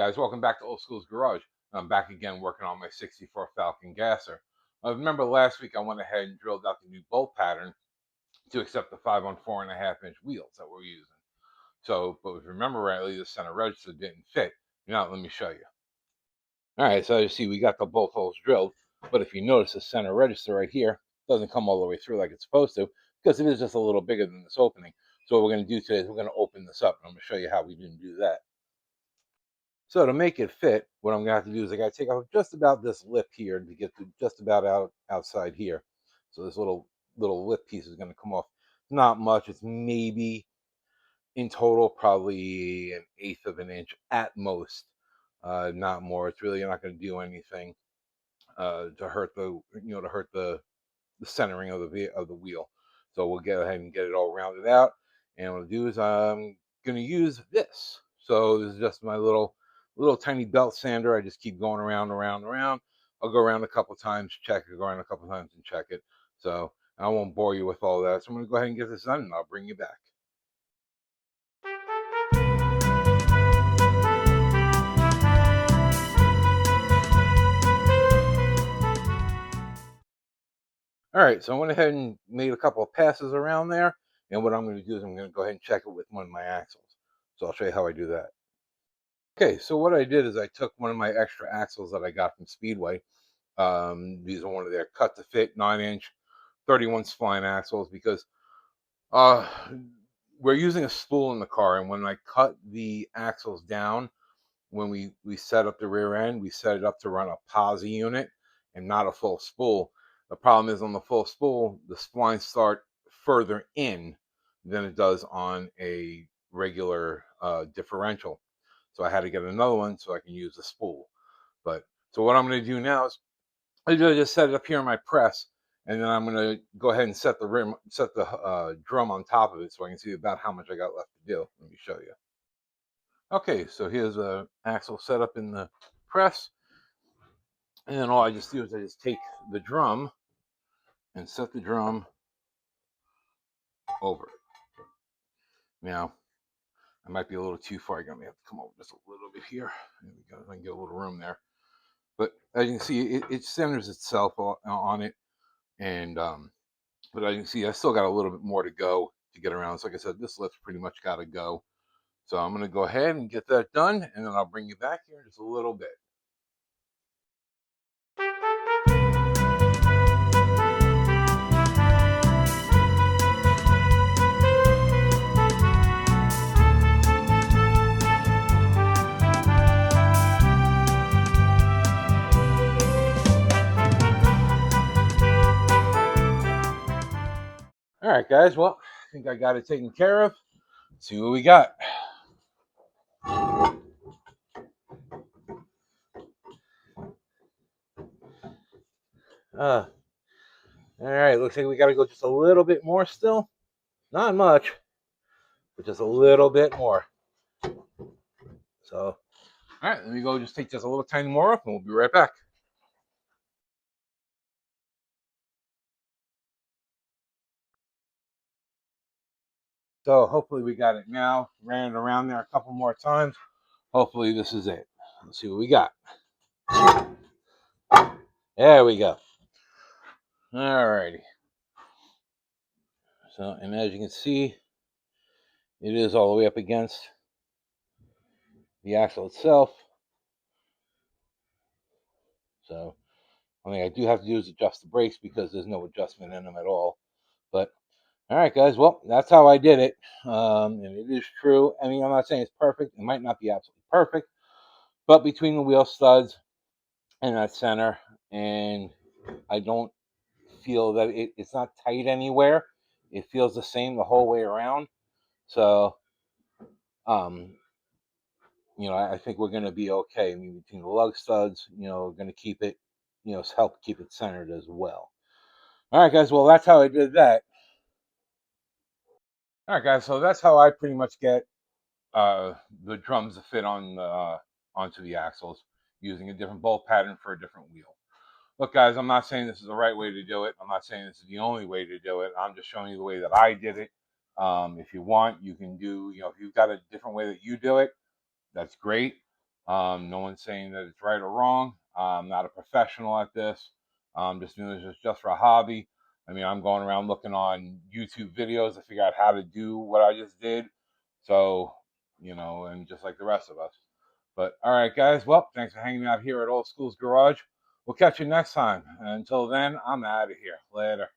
Guys, welcome back to Old School's Garage. I'm back again working on my 64 Falcon gasser. Remember last week I went ahead and drilled out the new bolt pattern to accept the 5 on 4.5 inch wheels that we're using. So, but if you remember rightly, the center register didn't fit. Now, let me show you. All right, so as you see, we got the bolt holes drilled, but if you notice the center register right here doesn't come all the way through like it's supposed to because it is just a little bigger than this opening. So what we're going to do today is we're going to open this up, and I'm going to show you how we didn't do that. So to make it fit, what I'm gonna have to do is I gotta take off just about this lip here to get to just about outside here. So this little lip piece is gonna come off. Not much. It's maybe in total probably an eighth of an inch at most, not more. It's really not gonna do anything to hurt the centering of the wheel. So we'll go ahead and get it all rounded out. And what I'll do is I'm gonna use this. So this is just my little tiny belt sander. I just keep going around. I'll go around a couple times, check it, go around a couple times and check it. So I won't bore you with all that. So I'm gonna go ahead and get this done and I'll bring you back. All right, so I went ahead and made a couple of passes around there. And what I'm going to do is I'm going to go ahead and check it with one of my axles. So I'll show you how I do that. Okay, so what I did is I took one of my extra axles that I got from Speedway. These are one of their cut to fit 9-inch 31 spline axles because uh, we're using a spool in the car, and when I cut the axles down, when we set up the rear end, we set it up to run a posi unit and not a full spool. The problem is on the full spool, the splines start further in than it does on a regular differential. So I had to get another one so I can use the spool. But so what I'm going to do now is I just set it up here in my press, and then I'm going to go ahead and set the drum on top of it so I can see about how much I got left to do. Let me show you. Okay, so here's a axle set up in the press, and then all I just do is I just take the drum and set the drum over it. Now, I might be a little too far. I'm gonna have to come over just a little bit here. There we go. I can get a little room there. But as you can see, it centers itself on it, and but as you can see, I still got a little bit more to go to get around. So like I said, this lift's pretty much got to go. So I'm gonna go ahead and get that done, and then I'll bring you back here in just a little bit. All right, guys. Well, I think I got it taken care of. Let's see what we got. All right. Looks like we got to go just a little bit more still. Not much, but just a little bit more. So, all right. Let me go just take just a little tiny more off, and we'll be right back. So hopefully we got it now. Ran it around there a couple more times. Hopefully this is it. Let's see what we got. There we go. All righty. So, and as you can see, it is all the way up against the axle itself. So, only thing I do have to do is adjust the brakes because there's no adjustment in them at all. But, all right, guys. Well, that's how I did it. And it is true. I mean, I'm not saying it's perfect. It might not be absolutely perfect. But between the wheel studs and that center, and I don't feel that it's not tight anywhere. It feels the same the whole way around. So, I think we're going to be okay. I mean, between the lug studs, we're going to keep it, help keep it centered as well. All right, guys. Well, that's how I did that. All right, guys. So that's how I pretty much get the drums to fit onto the axles using a different bolt pattern for a different wheel. Look, guys, I'm not saying this is the right way to do it. I'm not saying this is the only way to do it. I'm just showing you the way that I did it. If you want, you can do, if you've got a different way that you do it, that's great. No one's saying that it's right or wrong. I'm not a professional at this. Just doing this just for a hobby. I mean, I'm going around looking on YouTube videos to figure out how to do what I just did. So, and just like the rest of us. But all right, guys. Well, thanks for hanging out here at Old School's Garage. We'll catch you next time. Until then, I'm out of here. Later.